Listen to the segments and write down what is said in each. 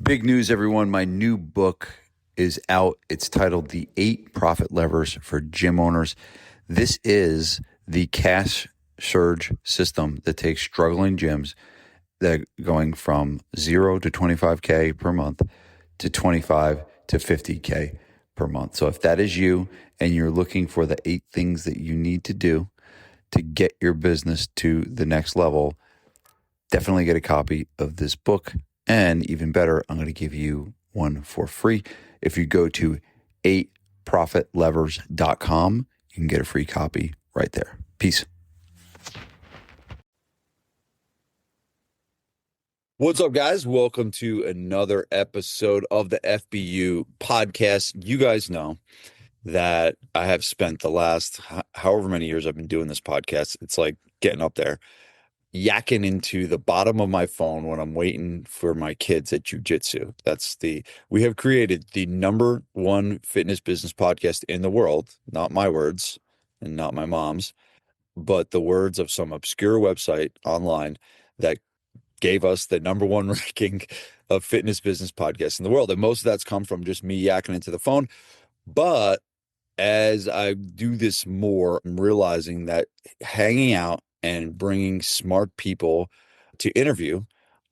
Big news, everyone. My new book is out. It's titled The 8 Profit Levers for Gym Owners. This is the cash surge system that takes struggling gyms that are going from 0 to 25K per month to 25 to 50K per month. So if that is you and you're looking for the 8 things that you need to do to get your business to the next level, definitely get a copy of this book. And even better, I'm going to give you one for free. If you go to 8profitlevers.com, you can get a free copy right there. Peace. What's up, guys? Welcome to another episode of the FBU podcast. You guys know that I have spent the last however many years I've been doing this podcast. It's like getting up there, yakking into the bottom of my phone when I'm waiting for my kids at jujitsu. We have created the number one fitness business podcast in the world, not my words and not my mom's, but the words of some obscure website online that gave us the number one ranking of fitness business podcasts in the world. And most of that's come from just me yakking into the phone. But as I do this more, I'm realizing that hanging out and bringing smart people to interview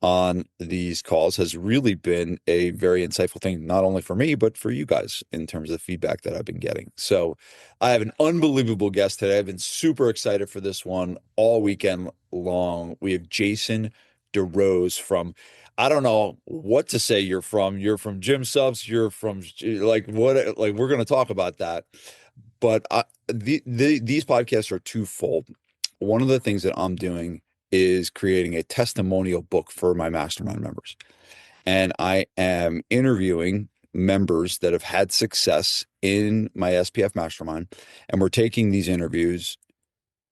on these calls has really been a very insightful thing, not only for me, but for you guys in terms of the feedback that I've been getting. So I have an unbelievable guest today. I've been super excited for this one all weekend long. We have Jason DeRose from, I don't know what to say you're from Gym Subs, you're from we're going to talk about that. But these podcasts are twofold. One of the things that I'm doing is creating a testimonial book for my mastermind members. And I am interviewing members that have had success in my SPF Mastermind. And we're taking these interviews,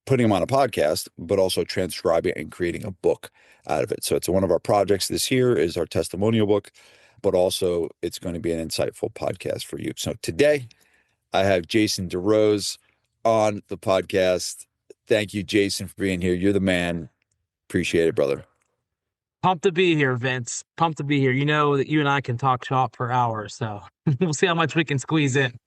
putting them on a podcast, but also transcribing and creating a book out of it. So it's one of our projects this year is our testimonial book, but also it's going to be an insightful podcast for you. So today I have Jason DeRose on the podcast. Thank you, Jason, for being here. You're the man. Appreciate it, brother. Pumped to be here, Vince. Pumped to be here. You know that you and I can talk shop for hours, so we'll see how much we can squeeze in.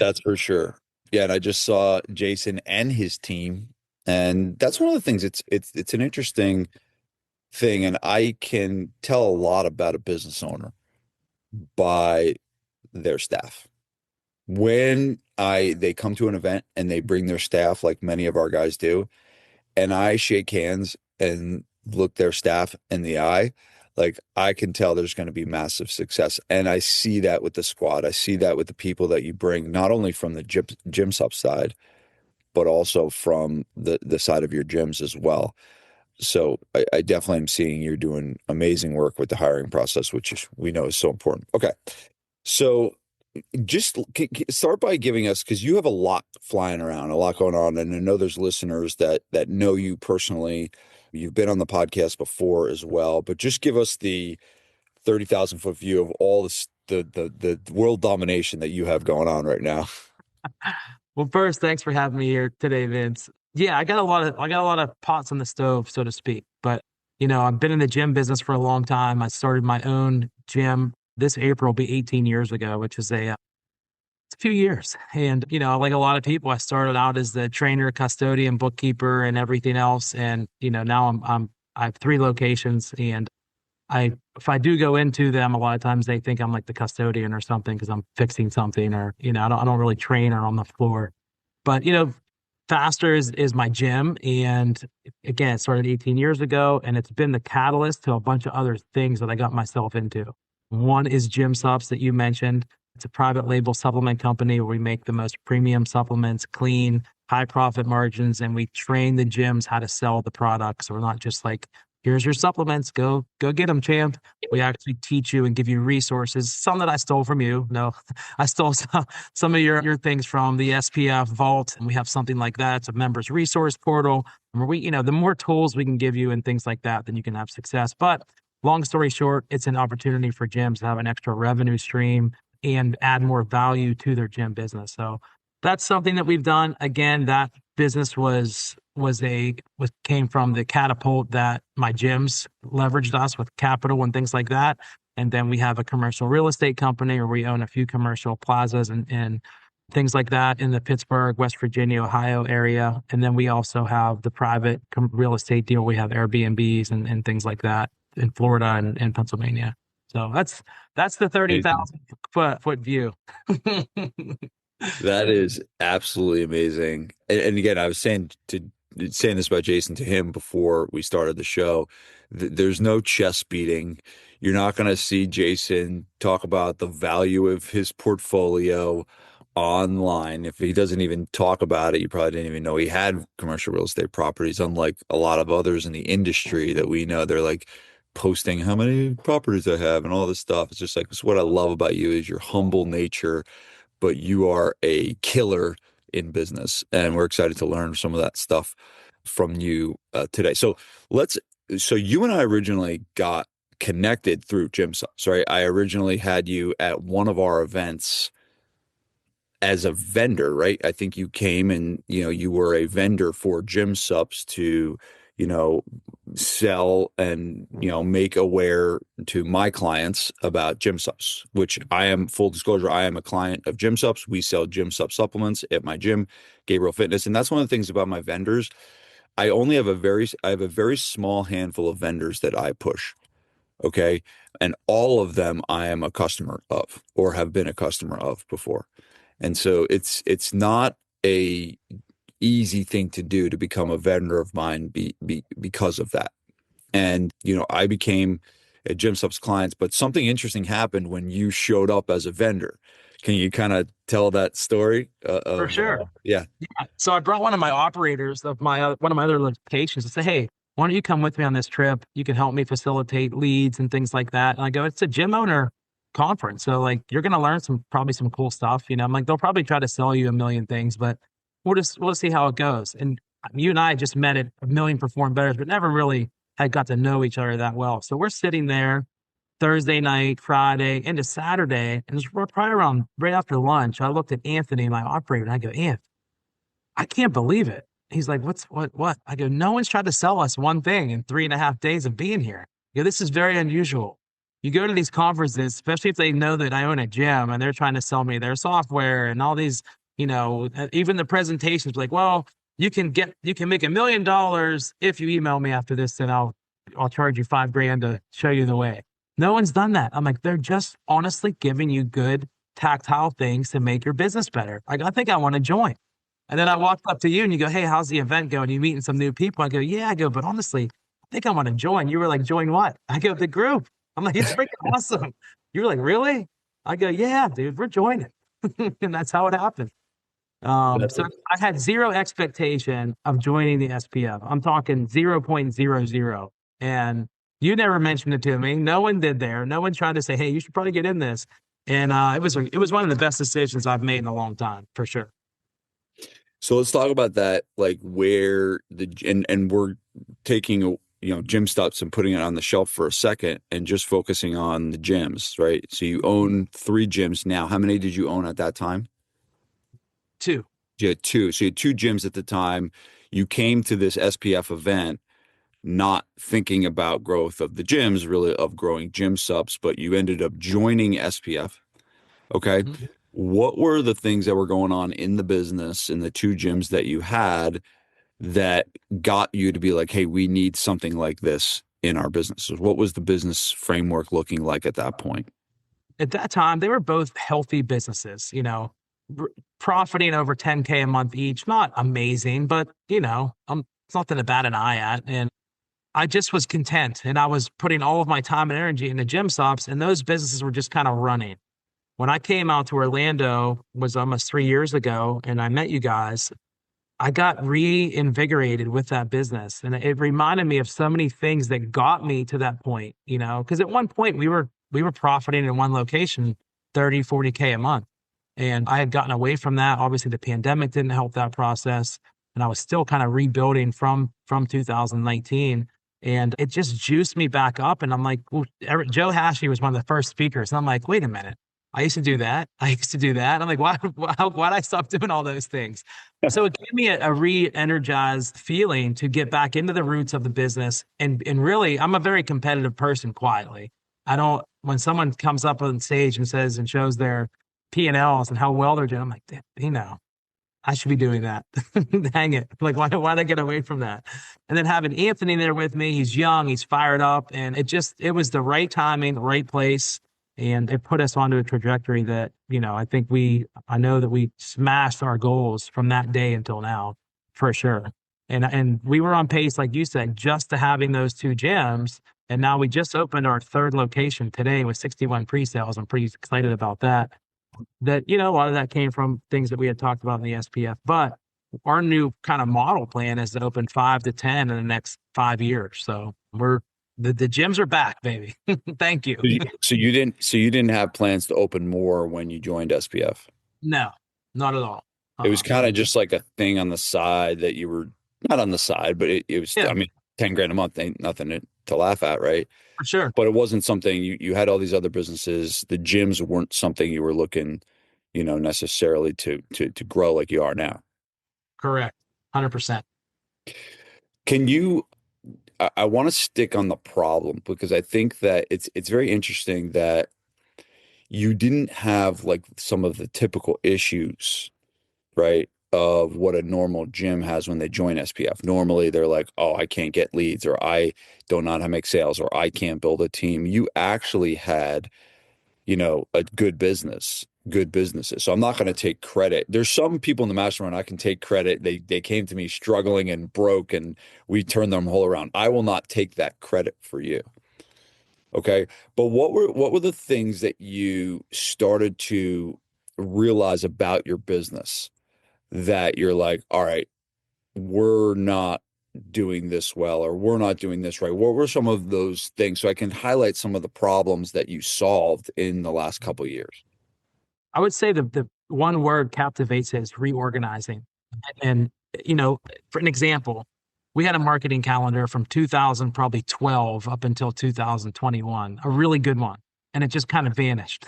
That's for sure. Yeah, and I just saw Jason and his team, and that's one of the things. It's an interesting thing, and I can tell a lot about a business owner by their staff. When they come to an event and they bring their staff, like many of our guys do, and I shake hands and look their staff in the eye, like I can tell there's going to be massive success. And I see that with the squad. I see that with the people that you bring, not only from the gym sub side, but also from the side of your gyms as well. So I definitely am seeing you're doing amazing work with the hiring process, which we know is so important. Okay. So just start by giving us, because you have a lot flying around, a lot going on, and I know there's listeners that know you personally. You've been on the podcast before as well, but just give us the 30,000 foot view of all the world domination that you have going on right now. Well, first, thanks for having me here today, Vince. Yeah, I got a lot of pots on the stove, so to speak. But I've been in the gym business for a long time. I started my own gym. This April will be 18 years ago, which is it's a few years. And, like a lot of people, I started out as the trainer, custodian, bookkeeper, and everything else. And, now I have 3 locations, and if I do go into them, a lot of times they think I'm like the custodian or something because I'm fixing something, or, I don't really train or on the floor. But, Faster is my gym. And again, it started 18 years ago, and it's been the catalyst to a bunch of other things that I got myself into. One is Gym Subs that you mentioned. It's a private label supplement company where we make the most premium supplements, clean, high profit margins, and we train the gyms how to sell the products. So we're not just like, here's your supplements, go get them, champ. We actually teach you and give you resources, some that I stole from you. No, I stole some of your things from the SPF Vault, and we have something like that. It's a members resource portal where the more tools we can give you and things like that, then you can have success. But long story short, it's an opportunity for gyms to have an extra revenue stream and add more value to their gym business. So That's something that we've done. Again, that business came from the catapult that my gyms leveraged us with capital and things like that. And then we have a commercial real estate company where we own a few commercial plazas and things like that in the Pittsburgh, West Virginia, Ohio area. And then we also have the private real estate deal. We have Airbnbs and things like that in Florida and Pennsylvania. So that's the Amazing. 30,000 foot view. That is absolutely amazing. And again, I was saying this about Jason to him before we started the show. There's no chest beating. You're not going to see Jason talk about the value of his portfolio online. If he doesn't even talk about it, you probably didn't even know he had commercial real estate properties, unlike a lot of others in the industry that we know. They're like posting how many properties I have and all this stuff. It's just like, it's what I love about you is your humble nature, but you are a killer in business. And we're excited to learn some of that stuff from you today. Let's, so you and I originally got connected through Gym Subs, right? I originally had you at one of our events as a vendor, right? I think you came and, you were a vendor for Gym Subs to, you know, sell and, make aware to my clients about Gym Subs, which I am, full disclosure, I am a client of Gym Subs. We sell Gym Sub supplements at my gym, Gabriel Fitness. And that's one of the things about my vendors. I have a very small handful of vendors that I push. Okay. And all of them I am a customer of or have been a customer of before. And so it's not a easy thing to do to become a vendor of mine because of that. And I became a Gym Subs client, but something interesting happened when you showed up as a vendor. Can you kind of tell that story For of sure. yeah. So I brought one of my operators of my one of my other locations to say, "Hey, why don't you come with me on this trip? You can help me facilitate leads and things like that." And I go, "It's a gym owner conference, so like you're gonna learn probably some cool stuff." I'm like, they'll probably try to sell you a million things, but we'll see how it goes. And you and I just met at a million perform betters, but never really had got to know each other that well. So we're sitting there Thursday night, Friday, into Saturday, and it's probably around right after lunch. I looked at Anthony, my operator, and I go, "Anth, I can't believe it." He's like, what? I go, "No one's tried to sell us one thing in 3.5 days of being here. This is very unusual. You go to these conferences, especially if they know that I own a gym and they're trying to sell me their software and all these, even the presentations like, well, you can make $1 million if you email me after this, and I'll charge you 5 grand to show you the way." No one's done that. I'm like, they're just honestly giving you good tactile things to make your business better. Like, I think I want to join. And then I walked up to you and you go, "Hey, how's the event going? You meeting some new people?" I go, "Yeah." I go, "But honestly, I think I want to join." You were like, "Join what?" I go, "The group." I'm like, "It's freaking awesome." You were like, "Really?" I go, "Yeah, dude, we're joining." And that's how it happened. That's So I had zero expectation of joining the SPF. I'm talking 0.00. And you never mentioned it to me. No one did there. No one tried to say, "Hey, you should probably get in this." And it was one of the best decisions I've made in a long time, for sure. So let's talk about that, like where and we're taking Gym Stops and putting it on the shelf for a second and just focusing on the gyms, right? So you own three gyms now. How many did you own at that time? Two. You had two. So you had two gyms at the time. You came to this SPF event not thinking about growth of the gyms, really of growing Gym Subs, but you ended up joining SPF. Okay. Mhm. What were the things that were going on in the business in the two gyms that you had that got you to be like, hey, we need something like this in our businesses? What was the business framework looking like at that point? At that time, they were both healthy businesses, profiting over 10K a month each. Not amazing, but it's nothing to bat an eye at. And I just was content, and I was putting all of my time and energy into Gym Stops, and those businesses were just kind of running. When I came out to Orlando was almost 3 years ago, and I met you guys, I got reinvigorated with that business. And it reminded me of so many things that got me to that point, because at one point we were profiting in one location 30, 40K a month. And I had gotten away from that. Obviously the pandemic didn't help that process. And I was still kind of rebuilding from 2019. And it just juiced me back up. And I'm like, well, Joe Hashey was one of the first speakers. And I'm like, wait a minute. I used to do that. I used to do that. I'm like, why'd I stop doing all those things? So it gave me a re-energized feeling to get back into the roots of the business. And really, I'm a very competitive person quietly. I don't, when someone comes up on stage and says and shows their P&Ls and how well they're doing, I'm like, I should be doing that. Hang it. Like, why'd I get away from that? And then having Anthony there with me, he's young, he's fired up, and it was the right timing, the right place. And it put us onto a trajectory that, I know that we smashed our goals from that day until now, for sure. And we were on pace, like you said, just to having those two gyms. And now we just opened our third location today with 61 pre-sales. I'm pretty excited about that a lot of that came from things that we had talked about in the SPF. But our new kind of model plan is to open 5 to 10 in the next 5 years. So the gyms are back, baby. Thank you. So you didn't have plans to open more when you joined SPF. No, not at all. It was kind of just like a thing on the side that you were not on the side, but it was, Yeah, I mean, 10 grand a month ain't nothing to laugh at, right? for sure. But it wasn't something you had all these other businesses. The gyms weren't something you were looking, necessarily to grow like you are now. Correct. 100%. Can you, I want to stick on the problem because I think that it's very interesting that you didn't have like some of the typical issues, right? Of what a normal gym has when they join SPF. Normally they're like, oh, I can't get leads, or I don't know how to make sales, or I can't build a team. You actually had, a good businesses. So I'm not going to take credit. There's some people in the mastermind I can take credit. They came to me struggling and broke and we turned them whole around. I will not take that credit for you. Okay. But what were the things that you started to realize about your business that you're like, all right, we're not doing this well, or we're not doing this right? What were some of those things so I can highlight some of the problems that you solved in the last couple of years? I would say the one word captivates it is reorganizing. And, for an example, we had a marketing calendar from 2000, probably 12 up until 2021, a really good one. And it just kind of vanished.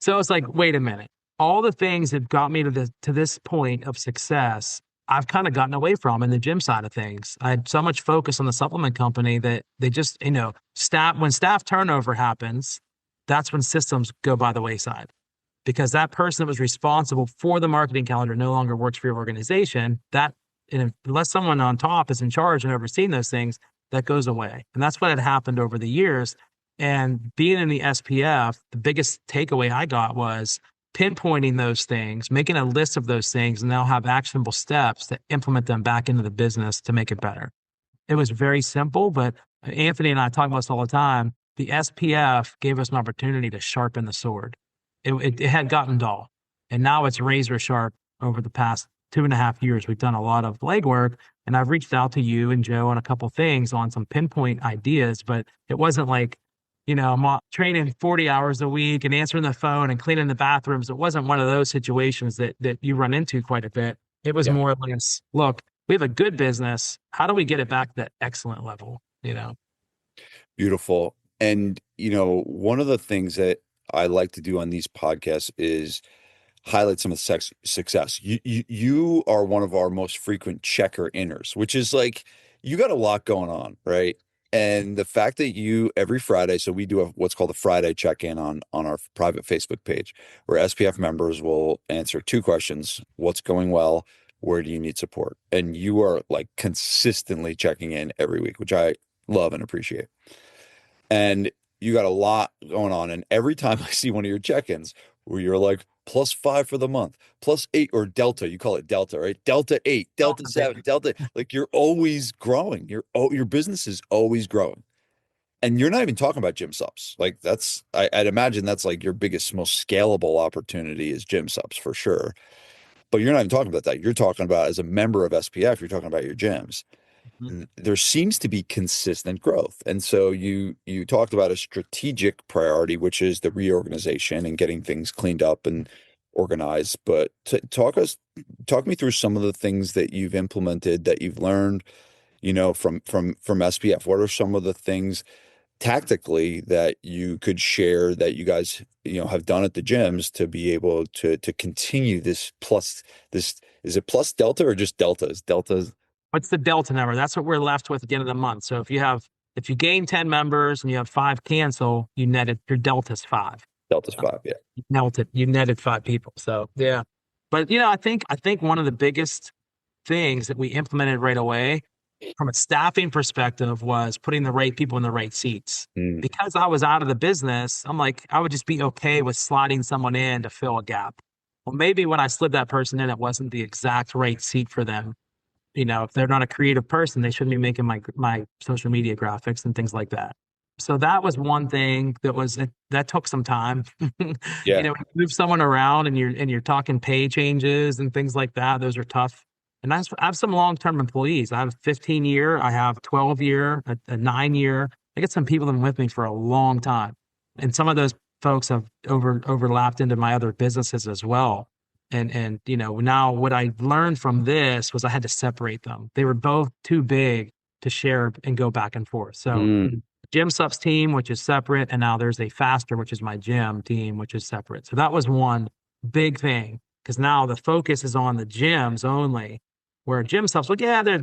So it's like, wait a minute. All the things that got me to this point of success, I've kind of gotten away from in the gym side of things. I had so much focus on the supplement company that they just, when staff turnover happens, that's when systems go by the wayside because that person that was responsible for the marketing calendar no longer works for your organization. And unless someone on top is in charge and overseeing those things, that goes away. And that's what had happened over the years. And being in the SPF, the biggest takeaway I got was pinpointing those things, making a list of those things, and now have actionable steps to implement them back into the business to make it better. It was very simple, but Anthony and I talk about this all the time. The SPF gave us an opportunity to sharpen the sword. It had gotten dull, and now it's razor sharp. Over the past 2.5 years, we've done a lot of legwork, and I've reached out to you and Joe on a couple things on some pinpoint ideas, but it wasn't like, I'm training 40 hours a week and answering the phone and cleaning the bathrooms. It wasn't one of those situations that you run into quite a bit. It was Yeah. more like, look, we have a good business. How do we get it back to that excellent level? Beautiful. And, one of the things that I like to do on these podcasts is highlight some of the success. You are one of our most frequent checker inners, which is like you got a lot going on, right? And the fact that you every Friday, so we do what's called a Friday check-in on our private Facebook page, where SPF members will answer two questions: what's going well, where do you need support? And you are like consistently checking in every week, which I love and appreciate. And you got a lot going on. And every time I see one of your check-ins where you're like +5 for the month, +8 or Delta, you call it Delta, right? Delta 8, Delta 7, Delta, like you're always growing. Your business is always growing. And you're not even talking about gym subs. Like I'd imagine that's like your biggest, most scalable opportunity is gym subs for sure. But you're not even talking about that. You're talking about as a member of SPF, you're talking about your gyms. There seems to be consistent growth. And so you talked about a strategic priority, which is the reorganization and getting things cleaned up and organized. But talk me through some of the things that you've implemented that you've learned, from SPF. What are some of the things tactically that you could share that you guys, have done at the gyms to be able to continue this plus this is it plus delta or just delta? Is delta What's the delta number? That's what we're left with at the end of the month. So if you gain 10 members and you have five cancel, your delta's five. delta's five? Yeah. You netted five people. So yeah. But I think one of the biggest things that we implemented right away from a staffing perspective was putting the right people in the right seats. Mm, Because I was out of the business, I'm like, I would just be okay with sliding someone in to fill a gap. Well, maybe when I slid that person in, it wasn't the exact right seat for them. If they're not a creative person, they shouldn't be making my social media graphics and things like that. So that was one thing that took some time. yeah. When you move someone around and you're talking pay changes and things like that, those are tough. And I have some long-term employees. I have a 15-year, I have 12-year, a 9-year. I get some people that have been with me for a long time. And some of those folks have overlapped into my other businesses as well. And now what I learned from this was I had to separate them. They were both too big to share and go back and forth. So Mm. gym subs team, which is separate, and now there's a faster, which is my gym team, which is separate. So that was one big thing because now the focus is on the gyms only. Where gym subs, well, yeah, the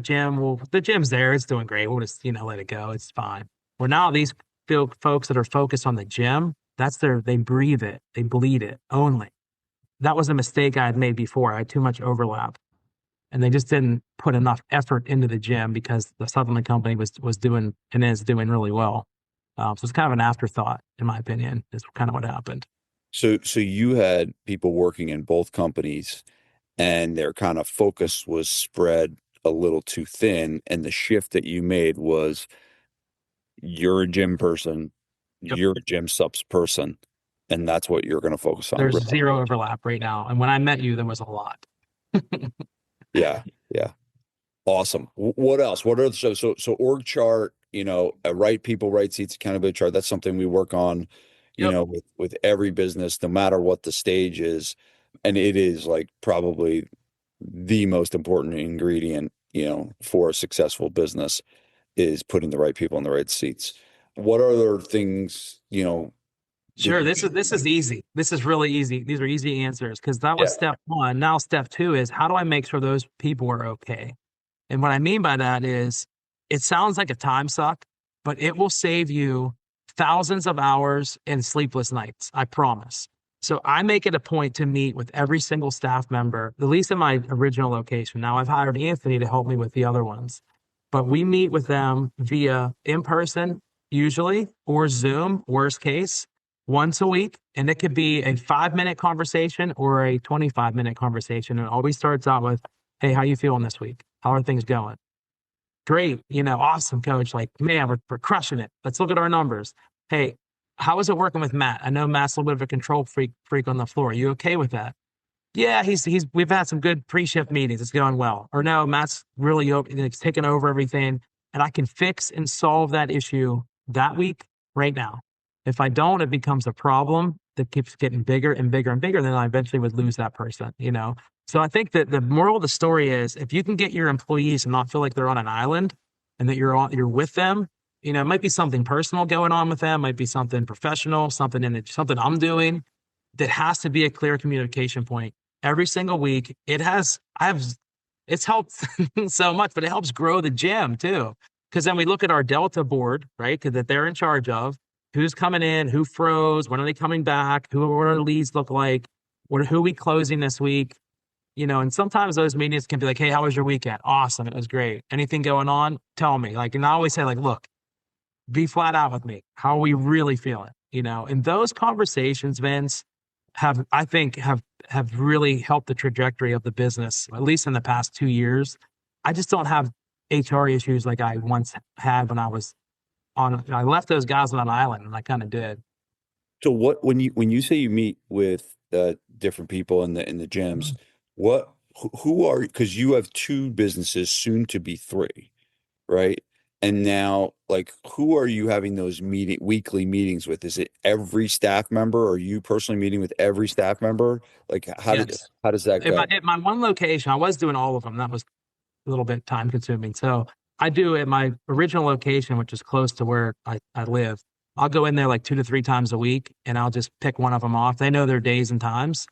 gym's there, it's doing great. We'll just let it go, it's fine. Where now these folks that are focused on the gym, they breathe it, they bleed it only. That was a mistake I had made before. I had too much overlap, and they just didn't put enough effort into the gym because the supplement company was doing and is doing really well. So it's kind of an afterthought, in my opinion, is kind of what happened. So you had people working in both companies and their kind of focus was spread a little too thin, and the shift that you made was you're a gym person, Yep. you're a gym subs person, and that's what you're going to focus on. There's zero overlap right now, and when I met you, there was a lot. Yeah, yeah. Awesome. What else? What are so org chart, a right people, right seats, accountability chart. That's something we work on, Yep. with every business, no matter what the stage is. And it is like probably the most important ingredient, for a successful business is putting the right people in the right seats. What other things, did Sure. you, This is easy. This is really easy. These are easy answers because that was yeah. step one. Now step two is how do I make sure those people are okay? And what I mean by that is it sounds like a time suck, but it will save you thousands of hours and sleepless nights. I promise. So I make it a point to meet with every single staff member, at least in my original location. Now I've hired Anthony to help me with the other ones, but we meet with them via in person, usually, or Zoom, worst case, once a week. And it could be a 5-minute conversation or a 25-minute conversation. And it always starts out with, hey, how you feeling this week? How are things going? Great, awesome, coach. Like, man, we're crushing it. Let's look at our numbers. Hey, how is it working with Matt? I know Matt's a little bit of a control freak on the floor. Are you okay with that? Yeah, we've had some good pre-shift meetings. It's going well. Or no, Matt's really he's taking over everything, and I can fix and solve that issue that week right now. If I don't, it becomes a problem that keeps getting bigger and bigger and bigger. Then I eventually would lose that person. So I think that the moral of the story is if you can get your employees to not feel like they're on an island and that you're with them, it might be something personal going on with them, might be something professional, something I'm doing that has to be a clear communication point every single week. It's helped so much, but it helps grow the gym too. Because then we look at our Delta board, right? Because that they're in charge of who's coming in, who froze, when are they coming back, what our leads look like, who are we closing this week? And sometimes those meetings can be like, hey, how was your weekend? Awesome. It was great. Anything going on? Tell me. Like, and I always say, like, look, be flat out with me. How are we really feeling? And those conversations, Vince, I think have really helped the trajectory of the business, at least in the past 2 years. I just don't have HR issues like I once had when I left those guys on an island, and I kind of did. So when you say you meet with different people in the gyms, what who are because you have two businesses, soon to be three, right? And now, like, who are you having those weekly meetings with? Is it every staff member? Or are you personally meeting with every staff member? Like, Yes. how does that If I go? at my one location, I was doing all of them. That was a little bit time consuming. So I do at my original location, which is close to where I live. I'll go in there like 2 to 3 times a week and I'll just pick one of them off. They know their days and times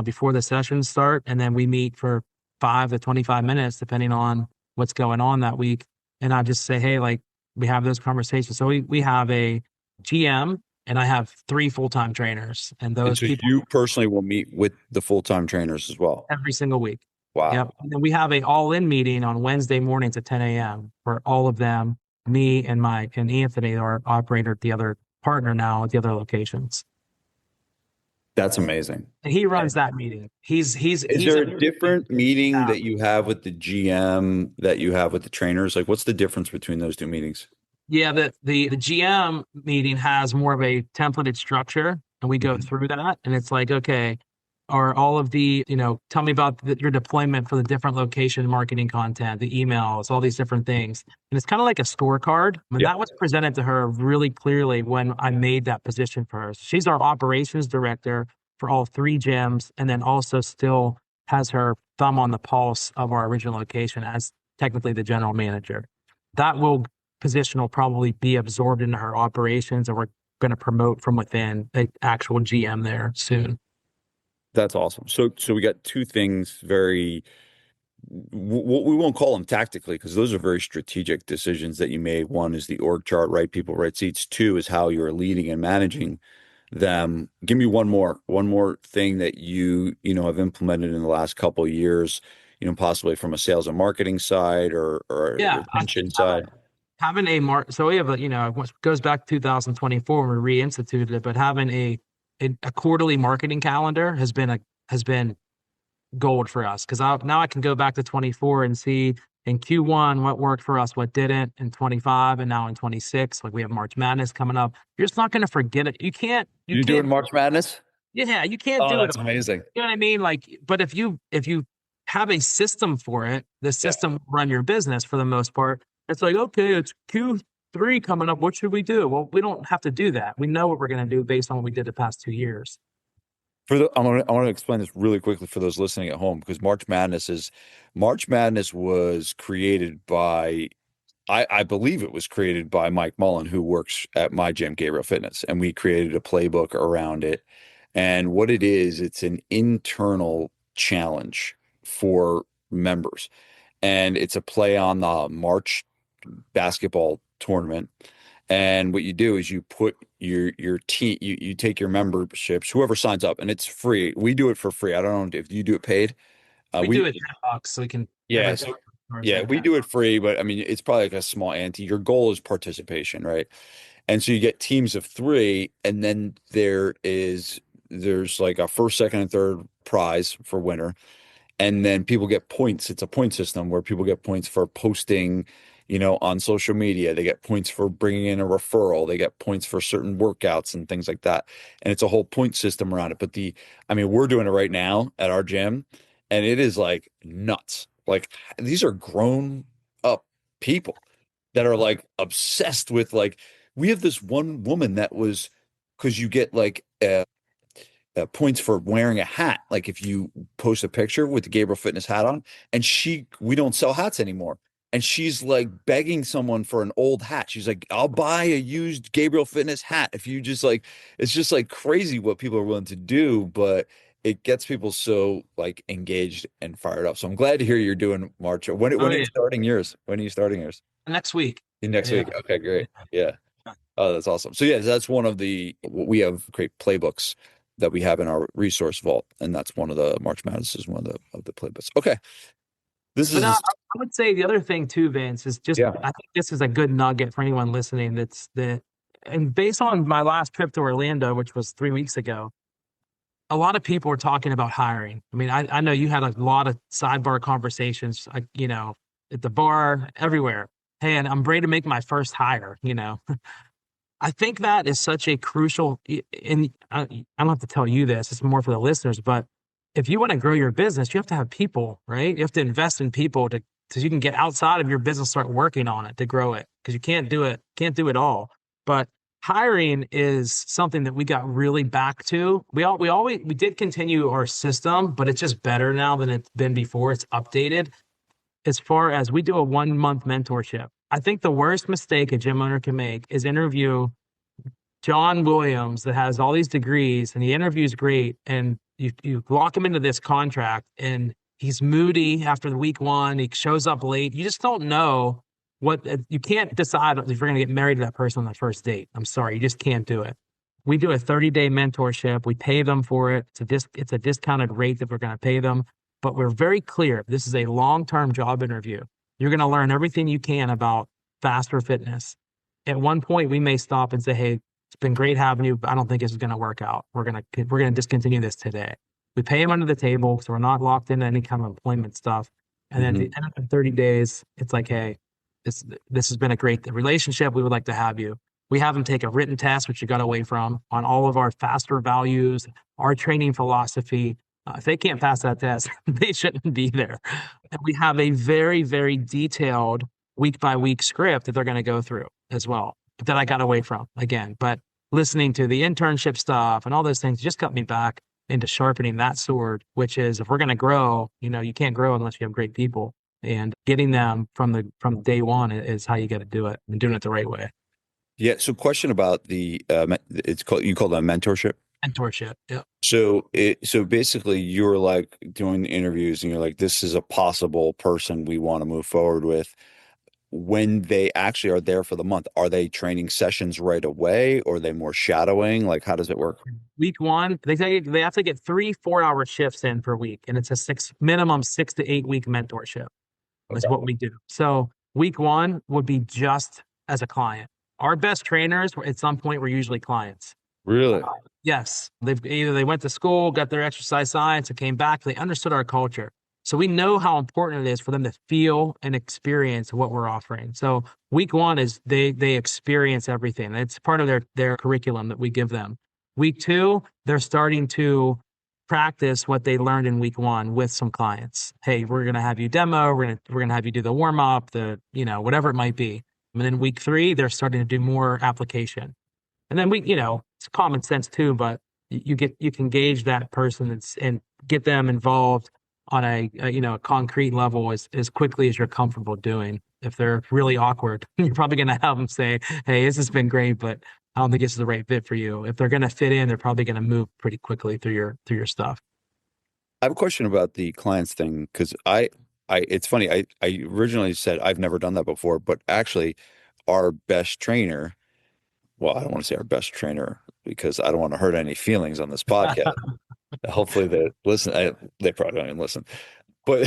before the sessions start. And then we meet for 5 to 25 minutes, depending on what's going on that week. And I just say, hey, like we have those conversations. So we have a GM and I have 3 full-time trainers. And And those so people you personally will meet with the full-time trainers as well. every single week. Yep. Wow. And then we have a all-in meeting on Wednesday mornings at 10 a.m. for all of them, me and Mike and Anthony, our operator at the other partner now at the other locations. That's amazing. And he runs that meeting. Is He's there a a different meeting staff. that you have with the GM that you have with the trainers? Like, what's the difference between those two meetings? Yeah, the GM meeting has more of a templated structure, and we go Mhm. through that, and it's like, okay, are all of the, tell me about your deployment for the different location marketing content, the emails, all these different things. And it's kind of like a scorecard. And Yeah. that was presented to her really clearly when I made that position for her. She's our operations director for all 3 gyms, and then also still has her thumb on the pulse of our original location as technically the general manager. That will position will probably be absorbed into her operations, and we're going to promote from within the actual GM there soon. That's awesome. So we got two things very, we won't call them tactically because those are very strategic decisions that you made. One is the org chart, right people, right seats. Two is how you're leading and managing them. Give me one more thing that you have implemented in the last couple of years, possibly from a sales and marketing side or a Yeah, I retention think side. having a mark. So we have what goes back to 2024 when we reinstituted it, but having a quarterly marketing calendar has been gold for us because now I can go back to 24 and see in Q1 what worked for us, what didn't in 25, and now in 26. Like we have March Madness coming up. You're just not going to forget it. You You're doing can't, March Madness? yeah, you can't Oh, do it that's all. amazing. You know what I mean? Like, but if you have a system for it, the Yeah. system will run your business for the most part. It's like, okay, it's Q3 coming up. What should we do? Well, we don't have to do that. We know what we're going to do based on what we did the past 2 years. I want to explain this really quickly for those listening at home because March Madness was created by I believe it was created by Mike Mullen, who works at my gym, Gabriel Fitness, and we created a playbook around it. And what it is, it's an internal challenge for members, and it's a play on the March basketball tournament. And what you do is you put your team, you take your memberships, whoever signs up, and it's free. We do it for free. I don't know if you do it paid. We do We it 10 bucks, so we can yeah, everybody. so yeah, we do it free, but I mean it's probably like a small ante. Your goal is participation, right? And so you get teams of three, and then there's like a first, second, and third prize for winner. And then people get points. It's a point system where people get points for posting, on social media. They get points for bringing in a referral. They get points for certain workouts and things like that. And it's a whole point system around it. But I mean, we're doing it right now at our gym, and it is like nuts. Like these are grown up people that are like obsessed with like, we have this one woman that was, because you get like points for wearing a hat. Like if you post a picture with the Gabriel Fitness hat on, and we don't sell hats anymore. And she's like begging someone for an old hat. She's like, I'll buy a used Gabriel Fitness hat if you just like, it's just like crazy what people are willing to do, but it gets people so like engaged and fired up. So I'm glad to hear you're doing March. When Oh are you yeah, starting yours? When are you starting yours? next week. Next Yeah. week. Okay, great. Yeah. Oh, that's awesome. So yeah, that's one of we have great playbooks that we have in our resource vault, and that's one of the March Madness is one of the playbooks. Okay, this But is I would say the other thing too, Vince, is just yeah. I think this is a good nugget for anyone listening. And based on my last trip to Orlando, which was 3 weeks ago, a lot of people were talking about hiring. I mean, I know you had a lot of sidebar conversations, like, at the bar, everywhere. Hey, and I'm ready to make my first hire. I think that is such a crucial, and I don't have to tell you this, it's more for the listeners, but if you want to grow your business, you have to have people, right? You have to invest in people so you can get outside of your business, start working on it to grow it, because you can't do it all. But hiring is something that we got really back to. We did continue our system, but it's just better now than it's been before. It's updated. as far as we do a 1 month mentorship. I think the worst mistake a gym owner can make is interview John Williams that has all these degrees and he interviews great and you lock him into this contract and he's moody after the week one, he shows up late. You just don't know what you can't decide if you're going to get married to that person on the first date. I'm sorry, you just can't do it. We do a 30-day mentorship. We pay them for it. It's a discounted rate that we're going to pay them, but we're very clear. This is a long-term job interview. You're going to learn everything you can about faster fitness. At one point, we may stop and say, "Hey, it's been great having you, but I don't think this is going to work out. We're gonna discontinue this today." We pay them under the table, so we're not locked into any kind of employment stuff. And then at the end of 30 days, it's like, "Hey, this has been a great relationship. We would like to have you." We have them take a written test, which you got away from, on all of our faster values, our training philosophy. If they can't pass that test, they shouldn't be there. And we have a very, very detailed week by week script that they're going to go through as well that I got away from again. But listening to the internship stuff and all those things just got me back into sharpening that sword, which is if we're going to grow, you can't grow unless you have great people. And getting them from day one is how you got to do it and doing it the right way. Yeah. So question about you call that mentorship. Mentorship. Yeah. So basically you're like doing the interviews and you're like, this is a possible person we want to move forward with. When they actually are there for the month, are they training sessions right away or are they more shadowing? Like, how does it work? Week one, they have to get 3 4-hour shifts in per week, and it's a minimum 6 to 8 week mentorship is Okay. what we do. So week one would be just as a client. Our best trainers at some point were usually clients. Really? Yes, they went to school, got their exercise science, and came back. They understood our culture. So we know how important it is for them to feel and experience what we're offering. So week one is they experience everything. It's part of their curriculum that we give them. Week two, they're starting to practice what they learned in week one with some clients. Hey, we're gonna have you demo, we're gonna have you do the warm up, whatever it might be. And then week three, they're starting to do more application. And then it's common sense too, but you can gauge that person and get them involved on a concrete level as quickly as you're comfortable doing. If they're really awkward, you're probably going to have them say, "Hey, this has been great, but I don't think this is the right fit for you." If they're going to fit in, they're probably going to move pretty quickly through your stuff. I have a question about the clients thing because it's funny. I originally said I've never done that before, but actually, our best trainer. Well, I don't want to say our best trainer because I don't want to hurt any feelings on this podcast. Hopefully they probably don't even listen. But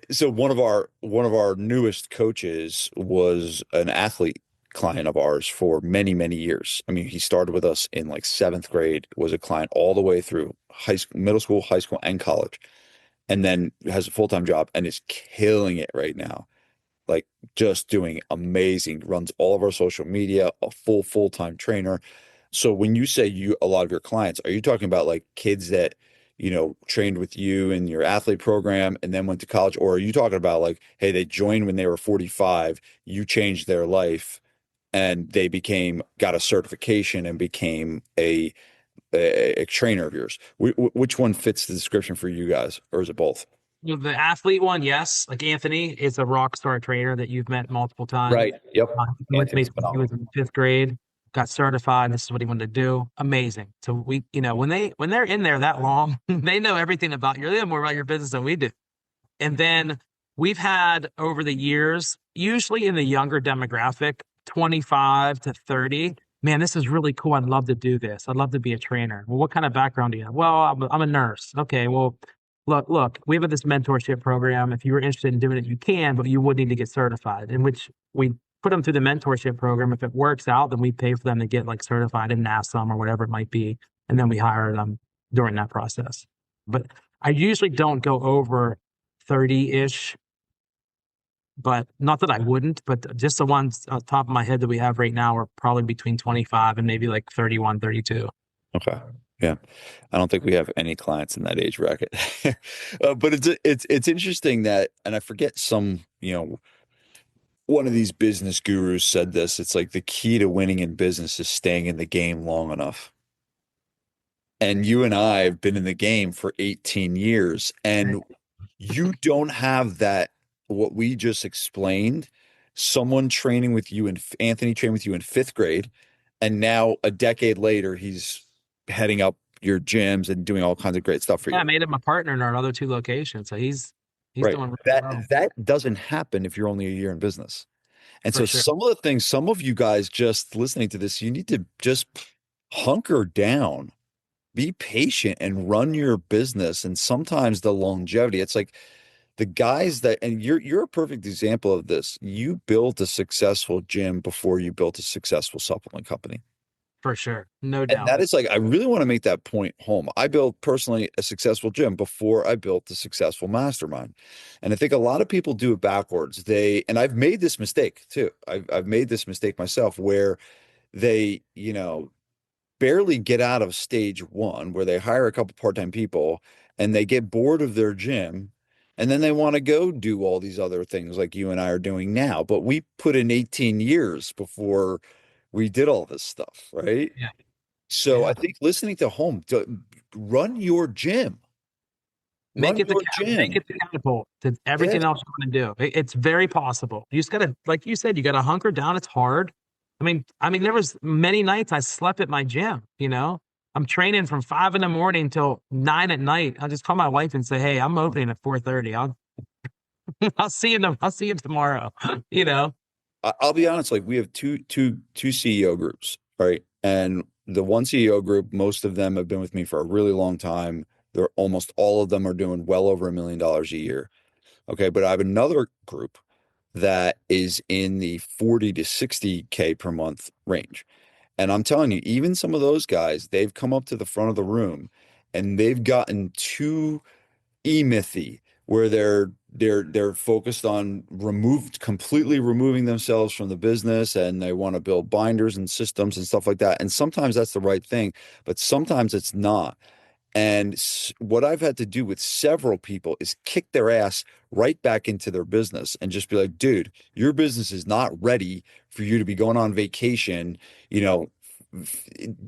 so one of our newest coaches was an athlete client of ours for many, many years. I mean, he started with us in like seventh grade, was a client all the way through high school, middle school, high school, and college, and then has a full-time job and is killing it right now. Like just doing amazing, runs all of our social media, a full-time trainer. So when you say a lot of your clients, are you talking about like kids that, trained with you in your athlete program and then went to college? Or are you talking about like, hey, they joined when they were 45, you changed their life and they got a certification and became a trainer of yours? Which one fits the description for you guys, or is it both? The athlete one, yes. Like Anthony is a rock star trainer that you've met multiple times. Right. Yep. He went to me Anthony's since he was phenomenal. in fifth grade, got certified. This is what he wanted to do. Amazing. So when they're in there that long, they know everything about they know more about your business than we do. And then we've had over the years, usually in the younger demographic, 25 to 30. Man, this is really cool. I'd love to do this. I'd love to be a trainer. Well, what kind of background do you have? Well, I'm a nurse. Okay, well, look, we have this mentorship program. If you were interested in doing it, you can, but you would need to get certified, in which we put them through the mentorship program. If it works out, then we pay for them to get like certified in NASM or whatever it might be. And then we hire them during that process. But I usually don't go over 30-ish, but not that I wouldn't, but just the ones on top of my head that we have right now are probably between 25 and maybe like 31, 32. Okay. Yeah. I don't think we have any clients in that age bracket. But it's interesting that, and I forget one of these business gurus said this. It's like the key to winning in business is staying in the game long enough. And you and I have been in the game for 18 years, and you don't have that. what we just explained, someone training with you, and Anthony trained with you in fifth grade, and now a decade later, he's heading up your gyms and doing all kinds of great stuff for Yeah, you. I made him a partner in our other two locations, so he's Right. doing really That well that doesn't happen if you're only a year in business. And for so sure. some of the things, some of you guys just listening to this, you need to just hunker down, be patient and run your business. And sometimes the longevity, it's like the guys that, and you're a perfect example of this. You built a successful gym before you built a successful supplement company. For sure. No And doubt. that is like, I really want to make that point home. I built personally a successful gym before I built a successful mastermind. And I think a lot of people do it backwards. And I've made this mistake too. I've made this mistake myself where they, barely get out of stage one, where they hire a couple part-time people and they get bored of their gym. And then they want to go do all these other things like you and I are doing now. But we put in 18 years before we did all this stuff, right? Yeah. So I Yeah. think listening to home, run your gym, Make run it your make gym. it the catapult to Yeah, everything else you want to do. It's very possible. You just gotta, like you said, you gotta hunker down. It's hard. I mean, there was many nights I slept at my gym, you know. I'm training from 5 in the morning till 9 at night. I'll just call my wife and say, "Hey, I'm opening at 4:30. I'll see you tomorrow." You know? I'll be honest, like we have two CEO groups, right? And the one CEO group, most of them have been with me for a really long time. They're almost all of them are doing well over $1 million a year. Okay, but I have another group that is in the 40 to 60K per month range. And I'm telling you, even some of those guys, they've come up to the front of the room and they've gotten too emithy, where they're focused on completely removing themselves from the business, and they want to build binders and systems and stuff like that. And sometimes that's the right thing, but sometimes it's not. And what I've had to do with several people is kick their ass right back into their business and just be like, dude, your business is not ready for you to be going on vacation, you know,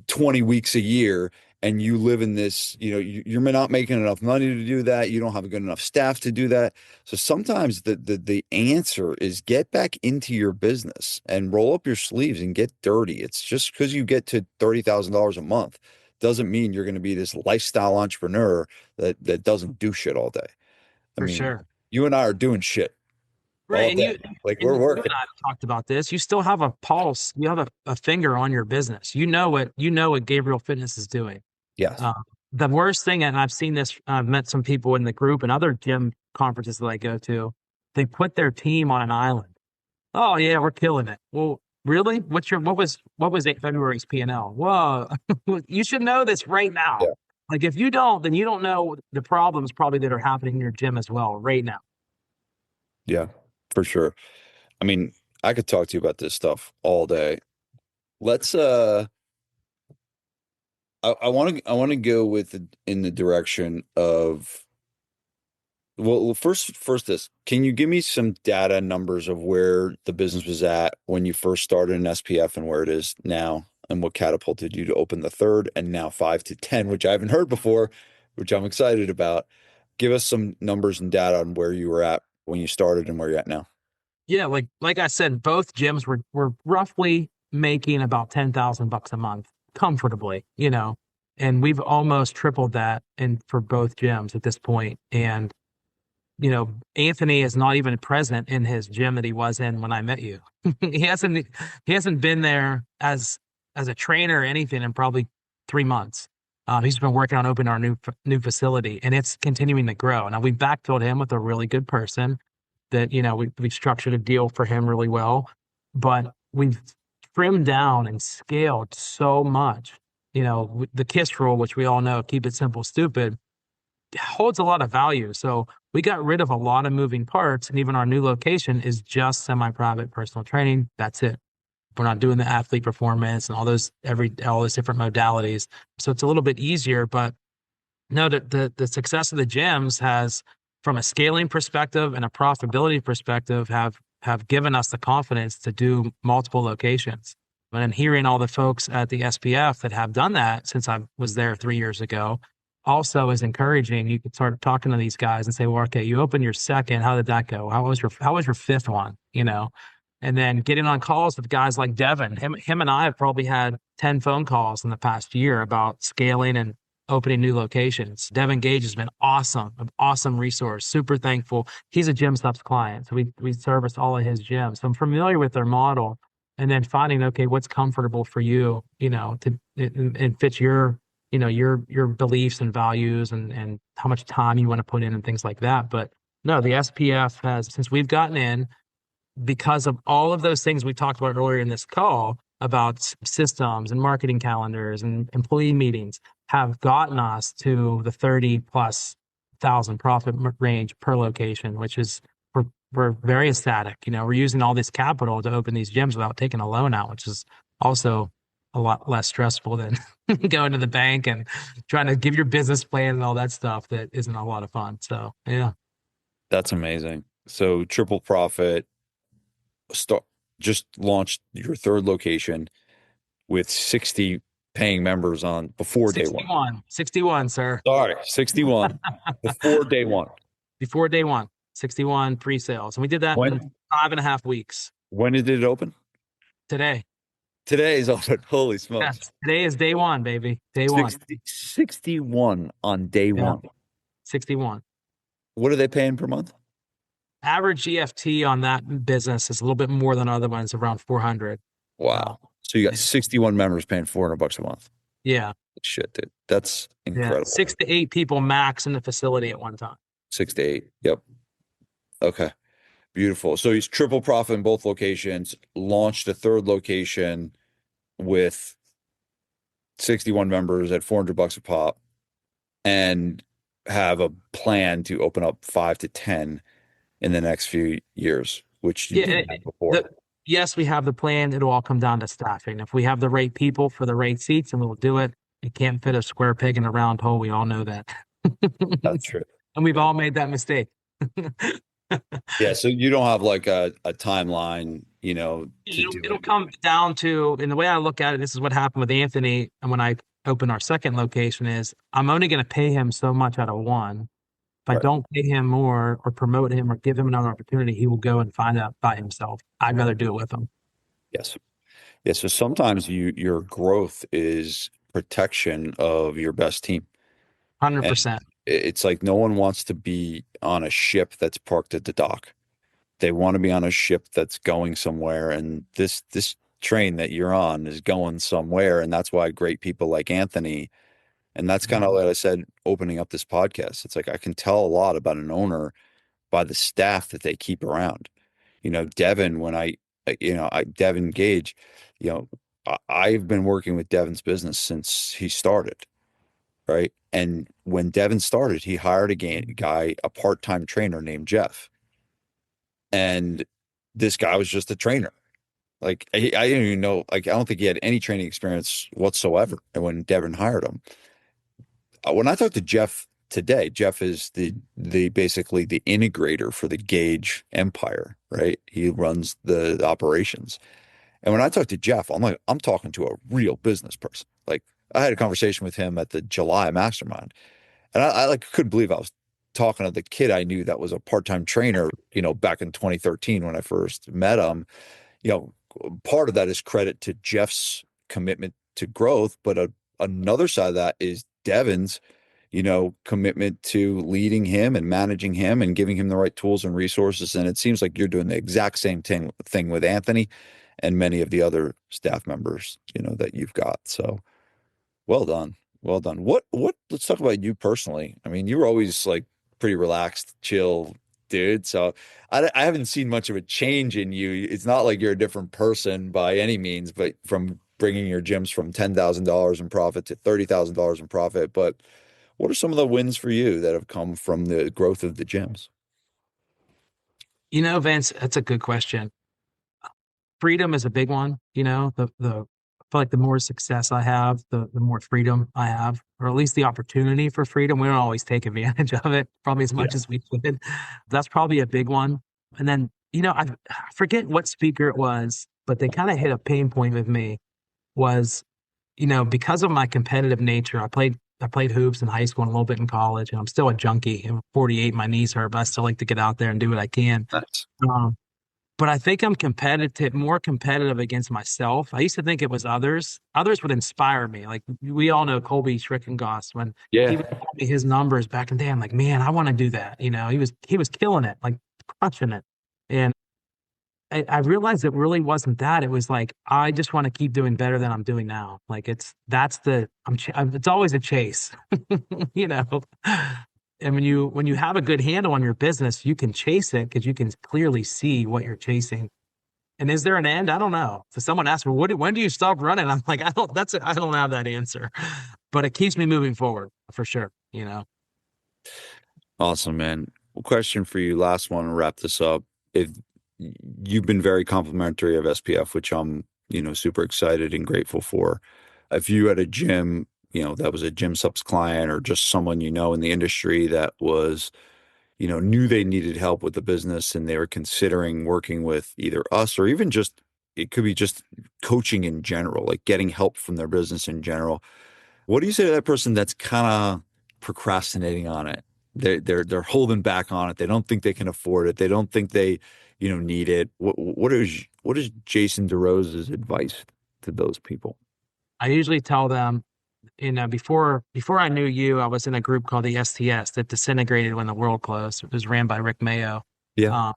20 weeks a year. And you live in this, you're not making enough money to do that. You don't have a good enough staff to do that. So sometimes the answer is get back into your business and roll up your sleeves and get dirty. It's just because you get to $30,000 a month doesn't mean you're going to be this lifestyle entrepreneur that doesn't do shit all day. I For mean, sure. you and I are doing shit Right. all And day. Like and we're you and working. I have talked about this. You still have a pulse. You have a finger on your business. You know what Gabriel Fitness is doing. Yes. Uh, the worst thing, and I've seen this, I've met some people in the group and other gym conferences that I go to, they put their team on an island. Oh yeah, we're killing it. Well, really? What was February's P&L? Whoa, you should know this right now. Yeah. Like if you don't, then you don't know the problems probably that are happening in your gym as well right now. Yeah, for sure. I mean, I could talk to you about this stuff all day. Let's I want to go in the direction of, well, first this. Can you give me some data numbers of where the business was at when you first started in SPF and where it is now, and what catapulted you to open the third and now 5 to 10, which I haven't heard before, which I'm excited about. Give us some numbers and data on where you were at when you started and where you're at now. Yeah, like I said, both gyms were roughly making about $10,000 a month comfortably, you know, and we've almost tripled that in for both gyms at this point. And Anthony is not even present in his gym that he was in when I met you. He hasn't been there as a trainer or anything in probably 3 months. He's been working on opening our new facility, and it's continuing to grow. Now we backfilled him with a really good person that we structured a deal for him really well, but we've trimmed down and scaled so much. The KISS rule, which we all know, keep it simple, stupid, holds a lot of value. So we got rid of a lot of moving parts, and even our new location is just semi-private personal training. That's it. We're not doing the athlete performance and all those different modalities. So it's a little bit easier, but no, the success of the gyms has, from a scaling perspective and a profitability perspective, have given us the confidence to do multiple locations. But in hearing all the folks at the SPF that have done that since I was there 3 years ago, also is encouraging. You could start talking to these guys and say, well, okay, you opened your second. How did that go? How was your fifth one? And then getting on calls with guys like Devin. Him and I have probably had 10 phone calls in the past year about scaling and opening new locations. Devin Gage has been awesome, an awesome resource. Super thankful. He's a Gym Subs client, so we service all of his gyms. So I'm familiar with their model, and then finding, okay, what's comfortable for you, and fits your beliefs and values, and how much time you want to put in and things like that. But no, the SPF has, since we've gotten in, because of all of those things we talked about earlier in this call about systems and marketing calendars and employee meetings, have gotten us to the 30 plus thousand profit range per location, which is, we're very ecstatic. We're using all this capital to open these gyms without taking a loan out, which is also a lot less stressful than going to the bank and trying to give your business plan and all that stuff. That isn't a lot of fun. So yeah. That's amazing. So triple profit, start just launched your third location with 60 paying members on before day one. 61, sir. Sorry, 61 before day one. Before day one, 61 pre-sales. And we did that in 5.5 weeks. When did it open? Today. Today is open. Holy smokes. Yes, today is day one, baby. Day 61 on day one. 61. What are they paying per month? Average EFT on that business is a little bit more than other ones, around 400. Wow. So you got 61 members paying $400 a month. Yeah. Shit, dude. That's incredible. Yeah. 6 to 8 people max in the facility at one time. 6 to 8. Yep. Okay. Beautiful. So he's triple profit in both locations, launched a third location with 61 members at $400 a pop, and have a plan to open up 5 to 10 in the next few years, which you didn't have before. Yes, we have the plan. It'll all come down to staffing. If we have the right people for the right seats, and we'll do it. You can't fit a square peg in a round hole. We all know that. That's true. And we've all made that mistake. Yeah, so you don't have like a timeline, It'll come down to, and the way I look at it, this is what happened with Anthony. And when I opened our second location, is I'm only going to pay him so much out of one. If I don't pay him more or promote him or give him another opportunity, he will go and find out by himself. I'd rather do it with him. Yes. Yeah. So sometimes your growth is protection of your best team. 100%. It's like no one wants to be on a ship that's parked at the dock. They want to be on a ship that's going somewhere. And this train that you're on is going somewhere. And that's why great people like Anthony, and that's kind of what I said opening up this podcast. It's like I can tell a lot about an owner by the staff that they keep around. Devin, Devin Gage, I've been working with Devin's business since he started, right? And when Devin started, he hired a part-time trainer named Jeff. And this guy was just a trainer. Like I didn't even know, like I don't think he had any training experience whatsoever. And when Devin hired him, when I talked to Jeff today, Jeff is basically the integrator for the Gage empire, right? He runs the operations. And when I talked to Jeff, I'm talking to a real business person. Like I had a conversation with him at the July Mastermind, and I like couldn't believe I was talking to the kid I knew that was a part-time trainer, back in 2013 when I first met him. Part of that is credit to Jeff's commitment to growth, but another side of that is Devin's, commitment to leading him and managing him and giving him the right tools and resources. And it seems like you're doing the exact same thing with Anthony and many of the other staff members, that you've got. So well done. Well done. Let's talk about you personally. I mean, you were always like pretty relaxed, chill dude. So I haven't seen much of a change in you. It's not like you're a different person by any means, but from bringing your gyms from $10,000 in profit to $30,000 in profit. But what are some of the wins for you that have come from the growth of the gyms? Vince, that's a good question. Freedom is a big one. I feel like the more success I have, the more freedom I have, or at least the opportunity for freedom. We don't always take advantage of it, probably as much as we could. That's probably a big one. And then, I forget what speaker it was, but they kind of hit a pain point with me was, because of my competitive nature, I played I played hoops in high school and a little bit in college, and I'm still a junkie. I'm 48, my knees hurt, but I still like to get out there and do what I can. Nice. Um, but I think I'm competitive, more competitive against myself. I used to think it was others. Others would inspire me. Like we all know Colby Schreckengoss when he Yeah. would tell me his numbers back in the day. I'm like, man, I want to do that. He was killing it, like crushing it. And I realized it really wasn't that. It was like I just want to keep doing better than I'm doing now. Like it's always a chase, you know. And when you have a good handle on your business, you can chase it because you can clearly see what you're chasing. And is there an end? I don't know. So someone asked me, when do you stop running? I'm like, I don't have that answer, but it keeps me moving forward for sure. You know. Awesome, man. Well, question for you, last one, to wrap this up. If you've been very complimentary of SPF, which I'm, super excited and grateful for. If you had a gym, that was a gym subs client or just someone in the industry that was, knew they needed help with the business and they were considering working with either us or even just, it could be just coaching in general, like getting help from their business in general. What do you say to that person that's kind of procrastinating on it? They're holding back on it. They don't think they can afford it. They don't think they, need it. What is Jason DeRose's advice to those people? I usually tell them, before I knew you, I was in a group called the STS that disintegrated when the world closed. It was ran by Rick Mayo. Yeah. Um,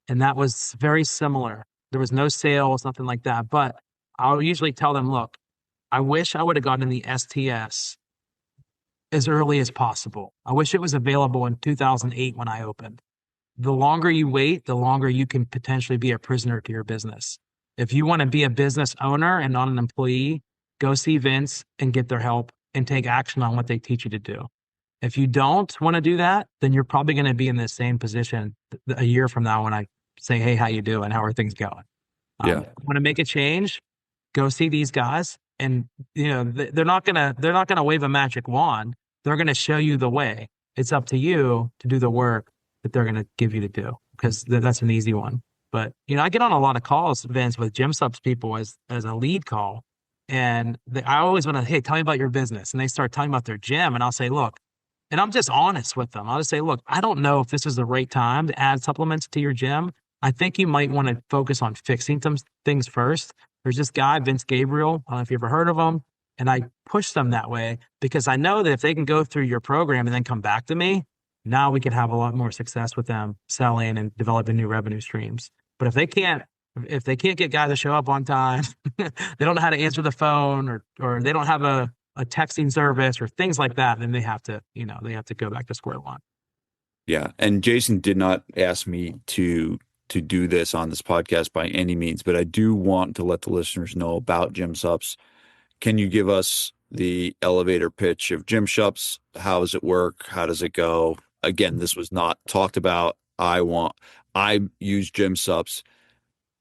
and that was very similar. There was no sales, nothing like that. But I'll usually tell them, look, I wish I would have gotten the STS as early as possible. I wish it was available in 2008 when I opened. The longer you wait, the longer you can potentially be a prisoner to your business. If you want to be a business owner and not an employee, go see Vince and get their help and take action on what they teach you to do. If you don't want to do that, then you're probably going to be in the same position a year from now when I say, hey, how you doing? How are things going? Yeah. Want to make a change? Go see these guys, and they're not gonna wave a magic wand. They're gonna show you the way. It's up to you to do the work that they're gonna give you to do because that's an easy one. But I get on a lot of calls, Vince, with gym subs people as a lead call, and I always want to, hey, tell me about your business, and they start talking about their gym, and I'll say, look, and I'm just honest with them. I'll just say, look, I don't know if this is the right time to add supplements to your gym. I think you might want to focus on fixing some things first. There's this guy, Vince Gabriel. I don't know if you ever heard of him. And I push them that way because I know that if they can go through your program and then come back to me, now we can have a lot more success with them selling and developing new revenue streams. But if they can't get guys to show up on time, they don't know how to answer the phone or they don't have a texting service or things like that, then they have to go back to square one. Yeah. And Jason did not ask me to do this on this podcast by any means, but I do want to let the listeners know about Gym Sups. Can you give us the elevator pitch of Gym Sups? How does it work? How does it go? Again, this was not talked about. I use Gym Sups.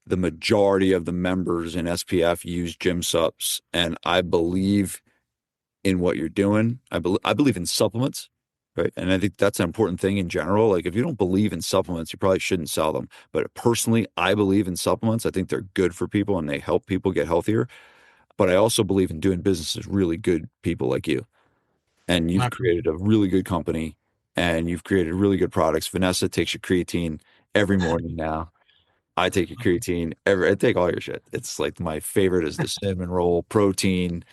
The majority of the members in SPF use Gym Sups, and I believe in what you're doing. I believe in supplements, right? And I think that's an important thing in general. Like if you don't believe in supplements, you probably shouldn't sell them. But personally, I believe in supplements. I think they're good for people and they help people get healthier. But I also believe in doing business with really good people like you. And you've created a really good company and you've created really good products. Vanessa takes your creatine every morning now. I take your creatine I take all your shit. It's like my favorite is the cinnamon roll protein,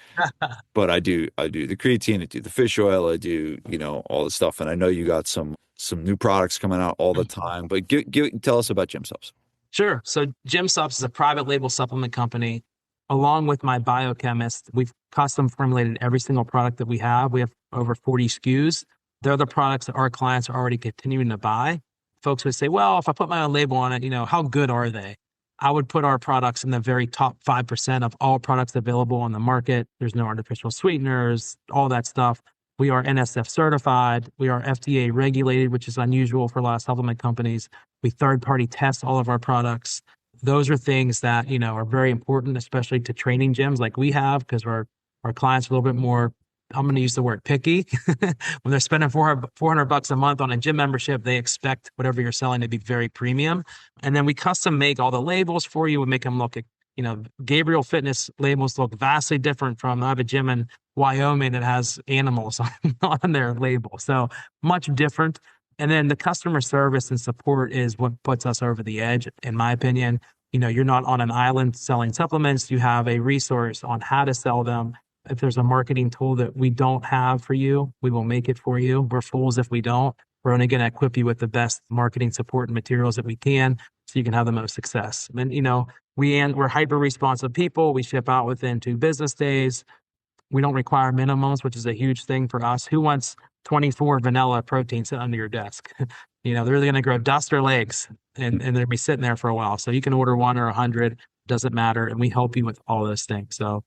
but I do the creatine, I do the fish oil, I do, all the stuff. And I know you got some new products coming out all the time, but tell us about Gym Subs. Sure. So Gym Subs is a private label supplement company. Along with my biochemist, we've custom formulated every single product that we have. We have over 40 SKUs. They're the products that our clients are already continuing to buy. Folks would say, well, if I put my own label on it, how good are they? I would put our products in the very top 5% of all products available on the market. There's no artificial sweeteners, all that stuff. We are NSF certified. We are FDA regulated, which is unusual for a lot of supplement companies. We third party test all of our products. Those are things that, are very important, especially to training gyms like we have, because our clients are a little bit more, I'm going to use the word picky. When they're spending $400 a month on a gym membership, they expect whatever you're selling to be very premium. And then we custom make all the labels for you. We make them look, Gabriel Fitness labels look vastly different from I have a gym in Wyoming that has animals on their label. So much different. And then the customer service and support is what puts us over the edge, in my opinion. You're not on an island selling supplements. You have a resource on how to sell them. If there's a marketing tool that we don't have for you, we will make it for you. We're fools if we don't. We're only going to equip you with the best marketing support and materials that we can so you can have the most success. And, we're hyper responsive people. We ship out within 2 business days. We don't require minimums, which is a huge thing for us. Who wants 24 vanilla protein sitting under your desk? They're really going to grow dust or legs and they'll be sitting there for a while. So you can order 1 or 100, doesn't matter. And we help you with all those things. So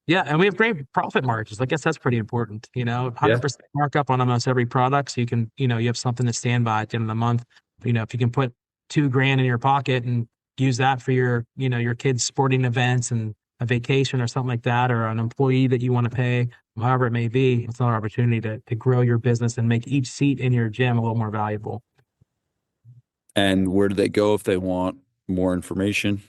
yeah, and we have great profit margins. I guess that's pretty important. 100% markup on almost every product. So you can, you have something to stand by at the end of the month. If you can put $2,000 in your pocket and use that for your kids' sporting events and a vacation or something like that, or an employee that you want to pay, however it may be, it's another opportunity to grow your business and make each seat in your gym a little more valuable. And where do they go if they want more information?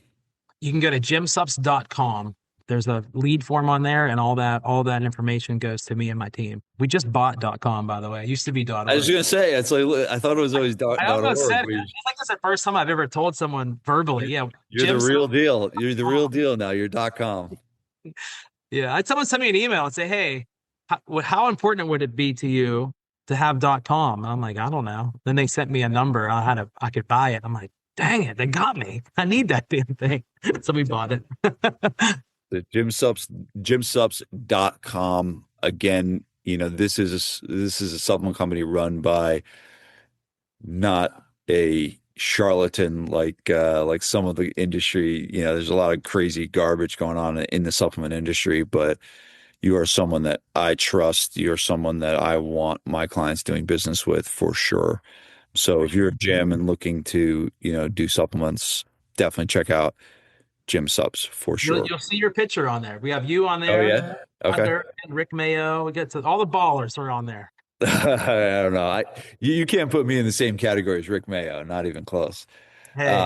You can go to gymsups.com. There's a lead form on there, and all that information goes to me and my team. We just bought .com, by the way. It used to be .org. I was going to say, it's like, I thought it was always I almost said, I think that's the first time I've ever told someone verbally. Yeah, you're the real deal. You're the real deal now. You're .com. Yeah, I had someone send me an email and say, "Hey, how important would it be to you to have .com?" And I'm like, I don't know. Then they sent me a number. I could buy it. I'm like, dang it, they got me. I need that damn thing. So we bought it. The gymsups.com. Again, this is a supplement company run by not a charlatan like some of the industry. There's a lot of crazy garbage going on in the supplement industry, but you are someone that I trust. You're someone that I want my clients doing business with for sure. So if you're a gym and looking to, do supplements, definitely check out Gym Subs for sure. You'll see your picture on there. We have you on there. Oh yeah. Okay. And Rick Mayo. We get to all the ballers are on there. I don't know. You can't put me in the same category as Rick Mayo. Not even close. Hey.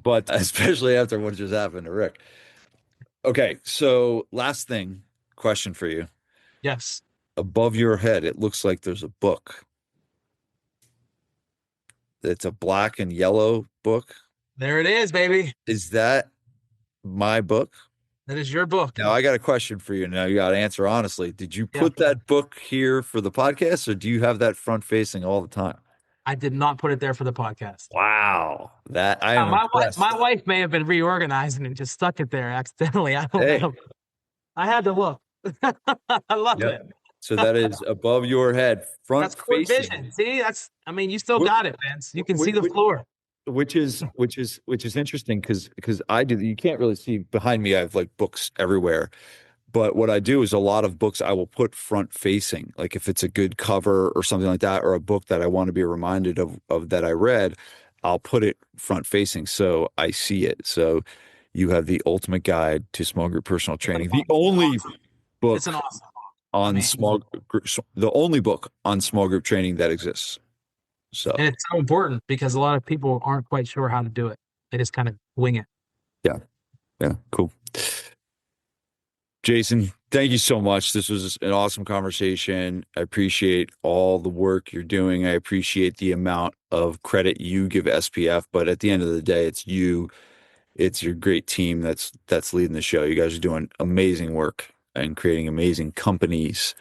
But especially after what just happened to Rick. Okay. So last question for you. Yes. Above your head, it looks like there's a book. It's a black and yellow book. There it is, baby. Is that my book? That is your book. Now, I got a question for you. Now, you got to answer honestly. Did you put that book here for the podcast, or do you have that front facing all the time? I did not put it there for the podcast. Wow. That I am impressed. My wife may have been reorganizing and just stuck it there accidentally. I don't know. I had to look. I love it. So that is above your head, front that's facing. Vision. See, you still got it, Vince. You can see the floor. Which is interesting because you can't really see behind me. I have like books everywhere, but what I do is a lot of books I will put front facing. Like if it's a good cover or something like that, or a book that I want to be reminded of that I read, I'll put it front facing so I see it. So you have the ultimate guide to small group personal training, the only book. It's an awesome the only book on small group training that exists. So, and it's so important because a lot of people aren't quite sure how to do it. They just kind of wing it. Yeah. Cool. Jason, thank you so much. This was an awesome conversation. I appreciate all the work you're doing. I appreciate the amount of credit you give SPF, but at the end of the day, it's your great team that's leading the show. You guys are doing amazing work and creating amazing companies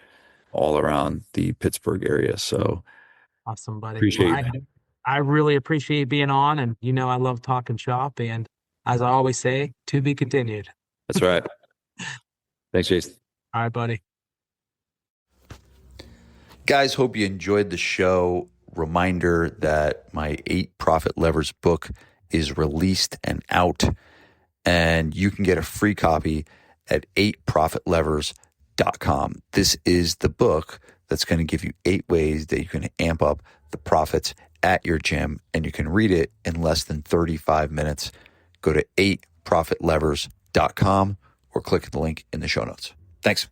all around the Pittsburgh area. So awesome, buddy. Appreciate I really appreciate being on, and I love talking shop, and as I always say, to be continued. That's right. Thanks, Jason. All right, buddy. Guys, hope you enjoyed the show. Reminder that my 8 Profit Levers book is released and out, and you can get a free copy at 8profitlevers.com. This is the book that's going to give you 8 ways that you can amp up the profits at your gym, and you can read it in less than 35 minutes. Go to 8profitlevers.com or click the link in the show notes. Thanks.